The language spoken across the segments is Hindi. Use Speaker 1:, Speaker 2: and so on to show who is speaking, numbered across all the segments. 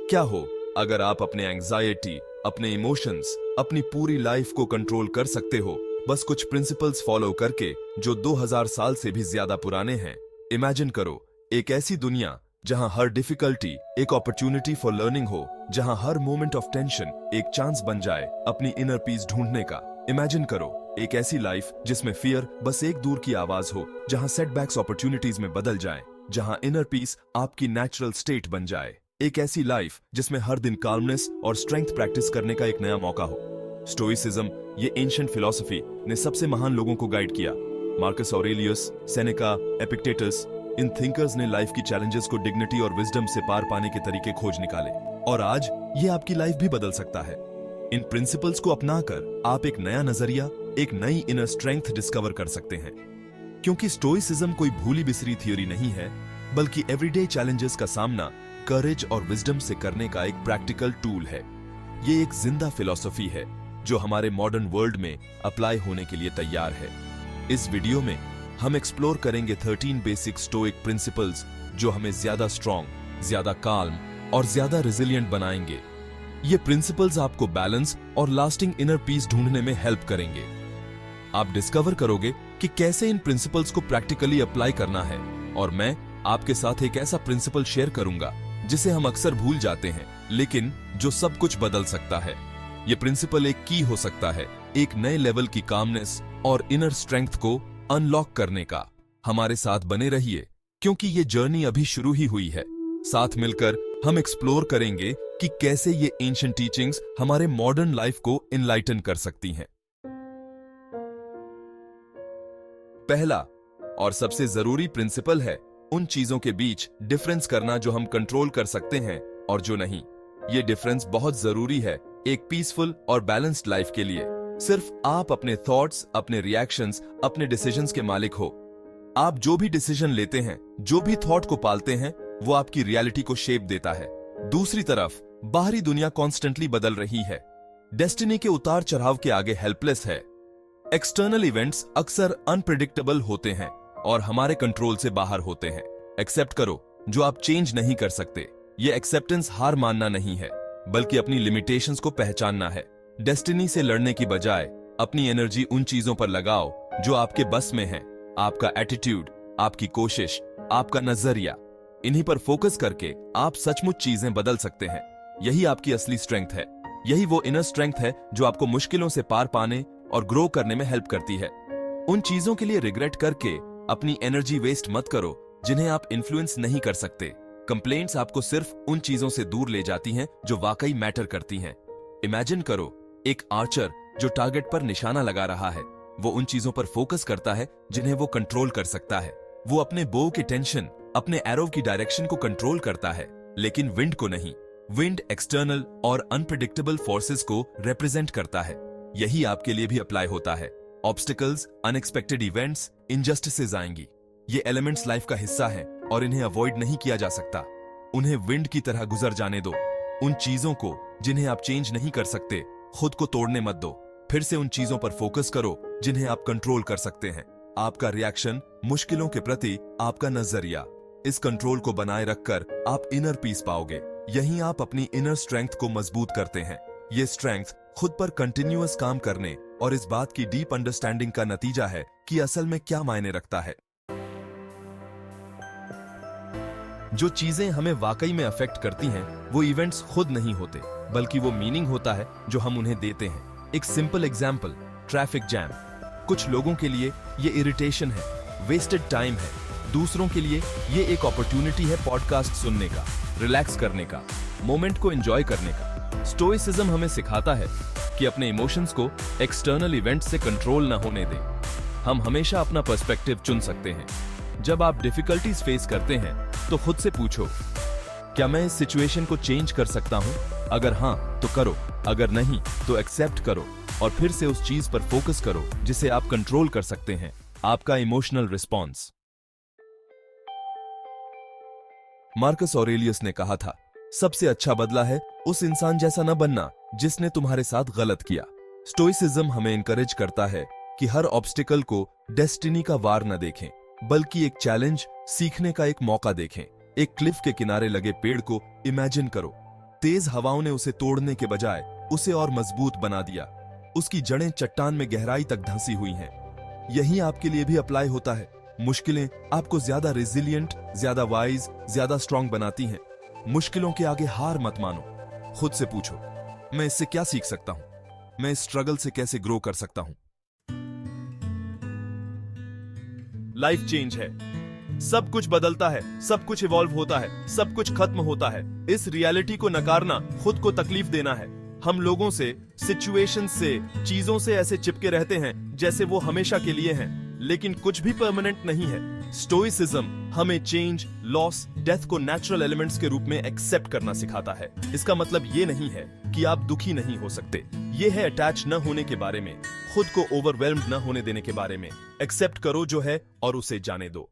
Speaker 1: क्या हो अगर आप अपने एंजाइटी, अपने इमोशंस, अपनी पूरी लाइफ को कंट्रोल कर सकते हो, बस कुछ प्रिंसिपल्स फॉलो करके जो 2000 साल से भी ज्यादा पुराने हैं। इमेजिन करो एक ऐसी दुनिया जहां हर डिफिकल्टी एक अपॉर्चुनिटी फॉर लर्निंग हो, जहां हर मोमेंट ऑफ टेंशन एक चांस बन जाए अपनी इनर पीस ढूंढने का। इमेजिन करो एक ऐसी लाइफ जिसमें फियर बस एक दूर की आवाज हो, जहां सेटबैक्स अपॉर्चुनिटीज में बदल जाएं, जहां इनर पीस आपकी नेचुरल स्टेट बन जाए। एक ऐसी लाइफ जिसमें हर दिन काल्मनेस और स्ट्रेंथ प्रैक्टिस करने का एक नया मौका हो। स्टोइसिज्म, ये एंशिएंट फिलॉसफी ने सबसे महान लोगों को गाइड किया। मार्कस ऑरेलियस, सेनेका, एपिक्टेटस, इन थिंकर्स ने लाइफ की चैलेंजेस को डिग्निटी और विजडम से पार पाने के तरीके खोज निकाले, और आज ये आपकी लाइफ भी बदल सकता है। इन प्रिंसिपल्स को अपनाकर आप एक नया नजरिया, एक नई इनर स्ट्रेंथ डिस्कवर कर सकते हैं। क्योंकि स्टोइसिज्म कोई भूली बिसरी थियोरी नहीं है, बल्कि एवरीडे चैलेंजेस का सामना करेज और विजडम से करने का एक प्रैक्टिकल टूल है। ये एक जिंदा फिलॉसफी है जो हमारे मॉडर्न वर्ल्ड में अप्लाई होने के लिए तैयार है। इस वीडियो में हम एक्सप्लोर करेंगे 13 बेसिक स्टोइक प्रिंसिपल्स जो हमें ज्यादा स्ट्रॉन्ग, ज्यादा काल्म और ज्यादा रेजिलिएंट बनाएंगे। ये प्रिंसिपल्स आपको बैलेंस और लास्टिंग इनर पीस ढूंढने में हेल्प करेंगे। आप डिस्कवर करोगे कि कैसे इन प्रिंसिपल्स को प्रैक्टिकली अप्लाई करना है, और मैं आपके साथ एक ऐसा प्रिंसिपल शेयर करूंगा जिसे हम अक्सर भूल जाते हैं, लेकिन जो सब कुछ बदल सकता है। ये प्रिंसिपल एक की हो सकता है एक नए लेवल की कामनेस और इनर स्ट्रेंथ को अनलॉक करने का। हमारे साथ बने रहिए, क्योंकि ये जर्नी अभी शुरू ही हुई है। साथ मिलकर हम एक्सप्लोर करेंगे कि कैसे ये एंशिएंट टीचिंग्स हमारे मॉडर्न लाइफ को इनलाइटन कर सकती हैं। पहला और सबसे जरूरी प्रिंसिपल है उन चीजों के बीच डिफरेंस करना जो हम कंट्रोल कर सकते हैं और जो नहीं। ये डिफरेंस बहुत जरूरी है एक पीसफुल और बैलेंस्ड लाइफ के लिए। सिर्फ आप अपने थॉट्स, अपने रिएक्शंस, अपने डिसीजंस के मालिक हो। आप जो भी डिसीजन लेते हैं, जो भी थॉट को पालते हैं, वो आपकी रियलिटी को शेप देता है। दूसरी तरफ बाहरी दुनिया कॉन्स्टेंटली बदल रही है, डेस्टिनी के उतार चढ़ाव के आगे हेल्पलेस है। एक्सटर्नल इवेंट्स अक्सर अनप्रिडिक्टेबल होते हैं और हमारे कंट्रोल से बाहर होते हैं। एक्सेप्ट करो जो आप चेंज नहीं कर सकते। ये एक्सेप्टेंस हार मानना नहीं है, बल्कि अपनी लिमिटेशंस को पहचानना है। डेस्टिनी से लड़ने की बजाय अपनी एनर्जी उन चीजों पर लगाओ जो आपके बस में है। आपका एटीट्यूड, आपकी कोशिश, आपका नजरिया, इन्हीं पर फोकस करके आप सचमुच चीजें बदल सकते हैं। यही आपकी असली स्ट्रेंथ है। यही वो इनर स्ट्रेंथ है जो आपको मुश्किलों से पार पाने और ग्रो करने में हेल्प करती है। उन चीजों के लिए रिग्रेट करके अपनी एनर्जी वेस्ट मत करो जिन्हें आप इन्फ्लुएंस नहीं कर सकते। कंप्लेंट्स आपको सिर्फ उन चीजों से दूर ले जाती हैं जो वाकई मैटर करती हैं। इमेजिन करो एक आर्चर जो टारगेट पर निशाना लगा रहा है। वो उन चीजों पर फोकस करता है जिन्हें वो कंट्रोल कर सकता है। वो अपने बो की टेंशन, अपने एरो की डायरेक्शन को कंट्रोल करता है, लेकिन विंड को नहीं। विंड एक्सटर्नल और अनप्रिडिक्टेबल फोर्सेस को रिप्रेजेंट करता है। यही आपके लिए भी अप्लाई होता है। ऑब्स्टिकल्स, अनएक्सपेक्टेड इवेंट्स, इनजस्टिसेस आएंगी। ये एलिमेंट्स लाइफ का हिस्सा हैं और इन्हें अवॉइड नहीं किया जा सकता। उन्हें विंड की तरह गुजर जाने दो। उन चीजों को जिन्हें आप चेंज नहीं कर सकते, खुद को तोड़ने मत दो। फिर से उन चीजों पर फोकस करो जिन्हें आप कंट्रोल कर सकते हैं। आपका रिएक्शन, मुश्किलों के प्रति आपका नजरिया, इस कंट्रोल को बनाए रखकर आप इनर पीस पाओगे। यहीं आप अपनी इनर स्ट्रेंथ को मजबूत करते हैं। ये स्ट्रेंथ खुद पर कंटिन्यूअस काम करने और इस बात की डीप अंडरस्टैंडिंग का नतीजा है कि असल में क्या मायने रखता है। जो चीजें हमें वाकई में अफेक्ट करती हैं, वो इवेंट्स खुद नहीं होते, बल्कि वो मीनिंग होता है जो हम उन्हें देते हैं। एक सिंपल एग्जाम्पल, ट्रैफिक जैम। कुछ लोगों के लिए ये इरिटेशन है, वेस्टेड टाइम है। दूसरों के लिए ये एक अपॉर्चुनिटी है पॉडकास्ट सुनने का, रिलैक्स करने का, मोमेंट को एंजॉय करने का। स्टोइसिज्म हमें सिखाता है कि अपने इमोशंस को एक्सटर्नल इवेंट से कंट्रोल न होने दें। हम हमेशा अपना पर्सपेक्टिव चुन सकते हैं। जब आप डिफिकल्टीज फेस करते हैं तो खुद से पूछो, क्या मैं इस सिचुएशन को चेंज कर सकता हूं? अगर हां तो करो, अगर नहीं तो एक्सेप्ट करो और फिर से उस चीज पर फोकस करो जिसे आप कंट्रोल कर सकते हैं, आपका इमोशनल रिस्पॉन्स। मार्कस ऑरेलियस ने कहा था, सबसे अच्छा बदला है उस इंसान जैसा न बनना जिसने तुम्हारे साथ गलत किया। स्टोइसिज्म हमें इनकरेज करता है कि हर ऑब्स्टिकल को डेस्टिनी का वार न देखें, बल्कि एक चैलेंज, सीखने का एक मौका देखें। एक क्लिफ के किनारे लगे पेड़ को इमेजिन करो। तेज हवाओं ने उसे तोड़ने के बजाय उसे और मजबूत बना दिया। उसकी जड़ें चट्टान में गहराई तक धंसी हुई हैं। यही आपके लिए भी अप्लाई होता है। मुश्किलें आपको ज्यादा रेजिलिएंट, ज्यादा वाइज, ज्यादा स्ट्रांग बनाती हैं। मुश्किलों के आगे हार मत मानो। खुद से पूछो, मैं इससे क्या सीख सकता हूं? मैं इस स्ट्रगल से कैसे ग्रो कर सकता हूं? लाइफ चेंज है, सब कुछ बदलता है, सब कुछ इवॉल्व होता है, सब कुछ खत्म होता है। इस रियलिटी को नकारना खुद को तकलीफ देना है। हम लोगों से, सिचुएशन से, चीजों से ऐसे चिपके रहते हैं जैसे वो हमेशा के लिए हैं, लेकिन कुछ भी परमानेंट नहीं है। स्टोइसिज्म हमें चेंज, लॉस, डेथ को नेचुरल एलिमेंट्स के रूप में एक्सेप्ट करना सिखाता है। इसका मतलब ये नहीं है कि आप दुखी नहीं हो सकते। ये है अटैच न होने के बारे में, खुद को ओवरवेल्म्ड न होने देने के बारे में। एक्सेप्ट करो जो है और उसे जाने दो।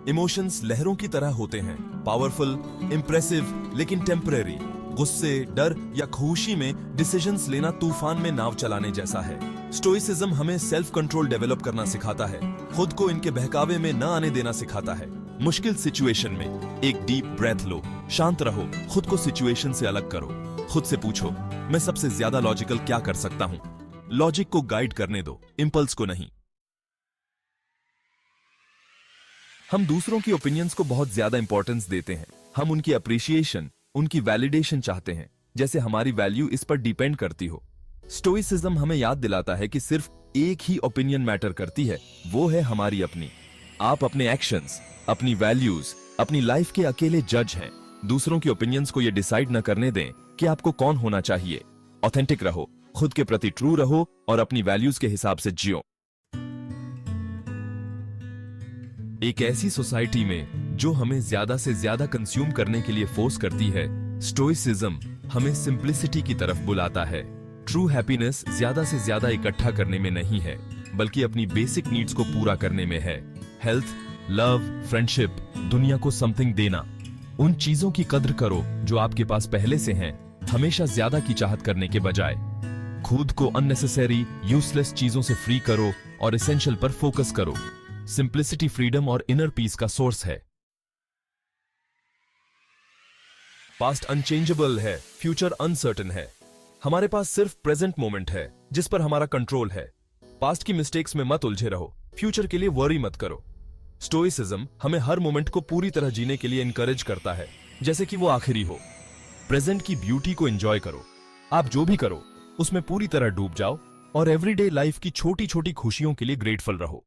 Speaker 1: इमोशंस लहरों की तरह होते हैं, पावरफुल, इंप्रेसिव, लेकिन टेम्परेरी। गुस्से, डर या खुशी में डिसीजंस लेना तूफान में नाव चलाने जैसा है। स्टोइसिज्म हमें सेल्फ कंट्रोल डेवलप करना सिखाता है, खुद को इनके बहकावे में न आने देना सिखाता है। मुश्किल सिचुएशन में एक डीप ब्रेथ लो, शांत रहो, खुद को सिचुएशन से अलग करो। खुद से पूछो, मैं सबसे ज्यादा लॉजिकल क्या कर सकता हूं? लॉजिक को गाइड करने दो, इंपल्स को नहीं। हम दूसरों की ओपिनियंस को बहुत ज्यादा इंपॉर्टेंस देते हैं। हम उनकी अप्रिशिएशन, उनकी वैलिडेशन चाहते हैं, जैसे हमारी वैल्यू इस पर डिपेंड करती हो। स्टोइसिज्म हमें याद दिलाता है कि सिर्फ एक ही ओपिनियन मैटर करती है, वो है हमारी अपनी। आप अपने एक्शंस, अपनी वैल्यूज, अपनी लाइफ के अकेले जज हैं। दूसरों की ओपिनियंस को यह डिसाइड न करने दें कि आपको कौन होना चाहिए। ऑथेंटिक रहो, खुद के प्रति ट्रू रहो और अपनी वैल्यूज के हिसाब से जियो। एक ऐसी सोसाइटी में जो हमें ज्यादा से ज्यादा कंज्यूम करने के लिए फोर्स करती है, स्टोइसिज्म हमें सिंप्लिसिटी की तरफ बुलाता है। ट्रू हैप्पीनेस ज्यादा से ज्यादा इकट्ठा करने में नहीं है, बल्कि अपनी बेसिक नीड्स को पूरा करने में है। हेल्थ, लव, फ्रेंडशिप, दुनिया को समथिंग देना। उन चीजों की कद्र करो जो आपके पास पहले से हैं, हमेशा ज्यादा की चाहत करने के बजाय। खुद को अननेसेसरी, यूजलेस चीजों से फ्री करो और एसेंशियल पर फोकस करो। सिंप्लिसिटी फ्रीडम और इनर पीस का सोर्स है। पास्ट अनचेंजेबल है, फ्यूचर अनसर्टेन है। हमारे पास सिर्फ प्रेजेंट मोमेंट है जिस पर हमारा कंट्रोल है। पास्ट की मिस्टेक्स में मत उलझे रहो, फ्यूचर के लिए वरी मत करो। स्टोइसिज्म हमें हर मोमेंट को पूरी तरह जीने के लिए इनकरेज करता है, जैसे कि वो आखिरी हो। प्रेजेंट की ब्यूटी को एंजॉय करो। आप जो भी करो उसमें पूरी तरह डूब जाओ और एवरीडे लाइफ की छोटी छोटी खुशियों के लिए ग्रेटफुल रहो।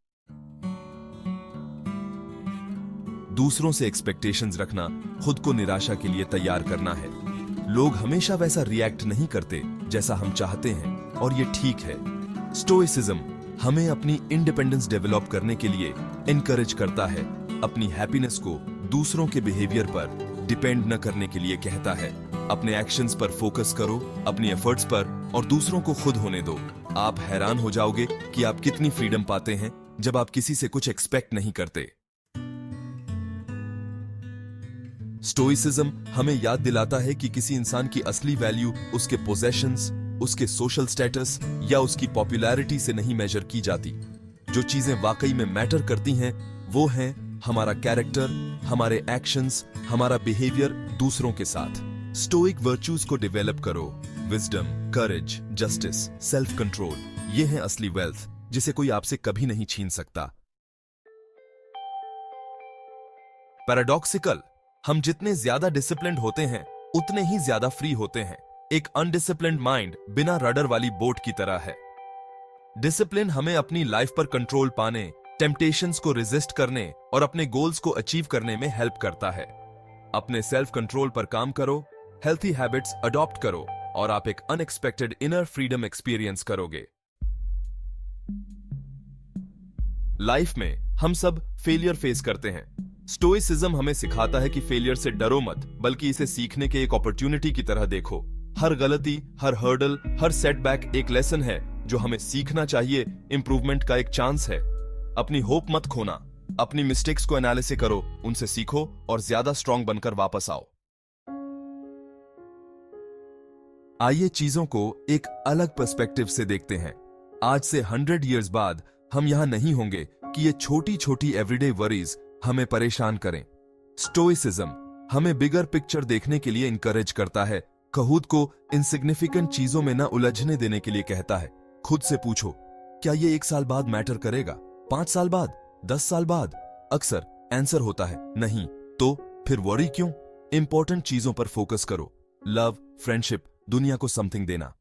Speaker 1: दूसरों से एक्सपेक्टेशंस रखना खुद को निराशा के लिए तैयार करना है। लोग हमेशा वैसा रिएक्ट नहीं करते जैसा हम चाहते हैं और ये ठीक है। स्टोइसिज्म हमें अपनी इंडिपेंडेंस डेवलप करने के लिए एनकरेज करता है, अपनी हैप्पीनेस को दूसरों के बिहेवियर पर डिपेंड न करने के लिए कहता है। अपने एक्शंस पर फोकस करो, अपनी एफर्ट्स पर, और दूसरों को खुद होने दो। आप हैरान हो जाओगे कि आप कितनी फ्रीडम पाते हैं जब आप किसी से कुछ एक्सपेक्ट नहीं करते। स्टोइसिज्म हमें याद दिलाता है कि किसी इंसान की असली वैल्यू उसके पोजेशंस, उसके सोशल स्टेटस या उसकी पॉपुलैरिटी से नहीं मेजर की जाती। जो चीजें वाकई में मैटर करती हैं वो हैं हमारा कैरेक्टर, हमारे एक्शंस, हमारा बिहेवियर दूसरों के साथ। स्टोइक वर्च्यूज को डेवलप करो। विजडम, करेज, जस्टिस, सेल्फ कंट्रोल, ये है असली वेल्थ जिसे कोई आपसे कभी नहीं छीन सकता। पैराडॉक्सिकल, हम जितने ज्यादा डिसिप्लिन्ड होते हैं उतने ही ज्यादा फ्री होते हैं। एक अनडिसिप्लिन्ड माइंड बिना रडर वाली बोट की तरह है। डिसिप्लिन हमें अपनी लाइफ पर कंट्रोल पाने, टेम्पटेशंस को रेजिस्ट करने और अपने गोल्स को अचीव करने में हेल्प करता है। अपने सेल्फ कंट्रोल पर काम करो, हेल्थी हैबिट्स अडॉप्ट करो और आप एक अनएक्सपेक्टेड इनर फ्रीडम एक्सपीरियंस करोगे। लाइफ में हम सब फेलियर फेस करते हैं। स्टोइसिज्म हमें सिखाता है कि फेलियर से डरो मत, बल्कि इसे सीखने के एक अपॉर्चुनिटी की तरह देखो। हर गलती, हर हर्डल, हर सेटबैक एक लेसन है जो हमें सीखना चाहिए, इंप्रूवमेंट का एक चांस है। अपनी होप मत खोना, अपनी मिस्टेक्स को एनालिसिस करो, उनसे सीखो और ज्यादा स्ट्रांग बनकर वापस आओ। आइए चीजों को एक अलग पर्सपेक्टिव से देखते हैं। आज से 100 इयर्स बाद हम यहां नहीं होंगे कि ये छोटी छोटी एवरीडे वरीज हमें परेशान करें। स्टोइसिज्म हमें बिगर पिक्चर देखने के लिए इनकरेज करता है, खुद को इनसिग्निफिकेंट चीजों में न उलझने देने के लिए कहता है। खुद से पूछो, क्या ये 1 साल बाद मैटर करेगा, 5 साल बाद, 10 साल बाद? अक्सर आंसर होता है नहीं। तो फिर वरी क्यों? इंपॉर्टेंट चीजों पर फोकस करो। लव, फ्रेंडशिप, दुनिया को समथिंग देना।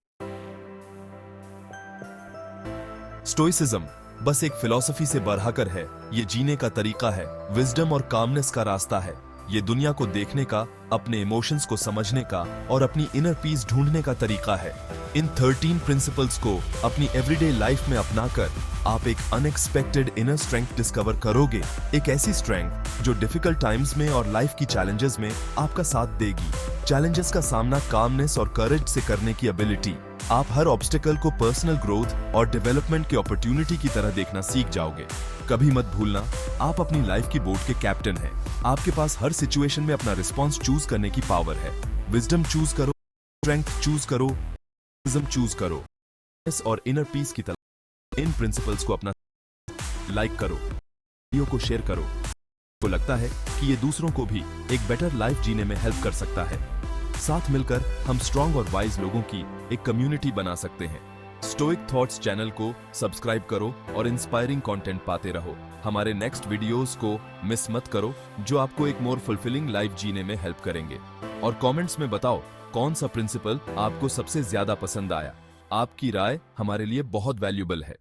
Speaker 1: स्टोइसिज्म बस एक फिलॉसफी से बढ़कर है, ये जीने का तरीका है, विजडम और कामनेस का रास्ता है। ये दुनिया को देखने का, अपने इमोशंस को समझने का और अपनी इनर पीस ढूंढने का तरीका है। इन 13 प्रिंसिपल्स को अपनी एवरीडे लाइफ में अपनाकर आप एक अनएक्सपेक्टेड इनर स्ट्रेंथ डिस्कवर करोगे। एक ऐसी स्ट्रेंथ जो डिफिकल्ट टाइम्स में और लाइफ की चैलेंजेस में आपका साथ देगी। चैलेंजेस का सामना कामनेस और करेज से करने की एबिलिटी। आप हर ऑब्स्टिकल को पर्सनल ग्रोथ और डेवलपमेंट की अपॉर्चुनिटी की तरह देखना सीख जाओगे। कभी मत भूलना, आप अपनी लाइफ की बोट के कैप्टन हैं। आपके पास हर सिचुएशन में अपना रिस्पॉन्स चूज करने की पावर है। विजडम चूज करो, स्ट्रेंथ चूज करो, चूज करो और इनर पीस की तरह इन प्रिंसिपल्स को अपना लाइक करो, वीडियो को शेयर करो। को लगता है कि ये दूसरों को भी एक बेटर लाइफ जीने में हेल्प कर सकता है। साथ मिलकर हम स्ट्रॉन्ग और वाइज लोगों की एक कम्युनिटी बना सकते हैं। स्टोइक थॉट्स चैनल को सब्सक्राइब करो और इंस्पायरिंग कंटेंट पाते रहो। हमारे नेक्स्ट वीडियोस को मिस मत करो, जो आपको एक मोर फुलफिलिंग लाइफ जीने में हेल्प करेंगे। और कमेंट्स में बताओ कौन सा प्रिंसिपल आपको सबसे ज्यादा पसंद आया। आपकी राय हमारे लिए बहुत वैल्यूबल है।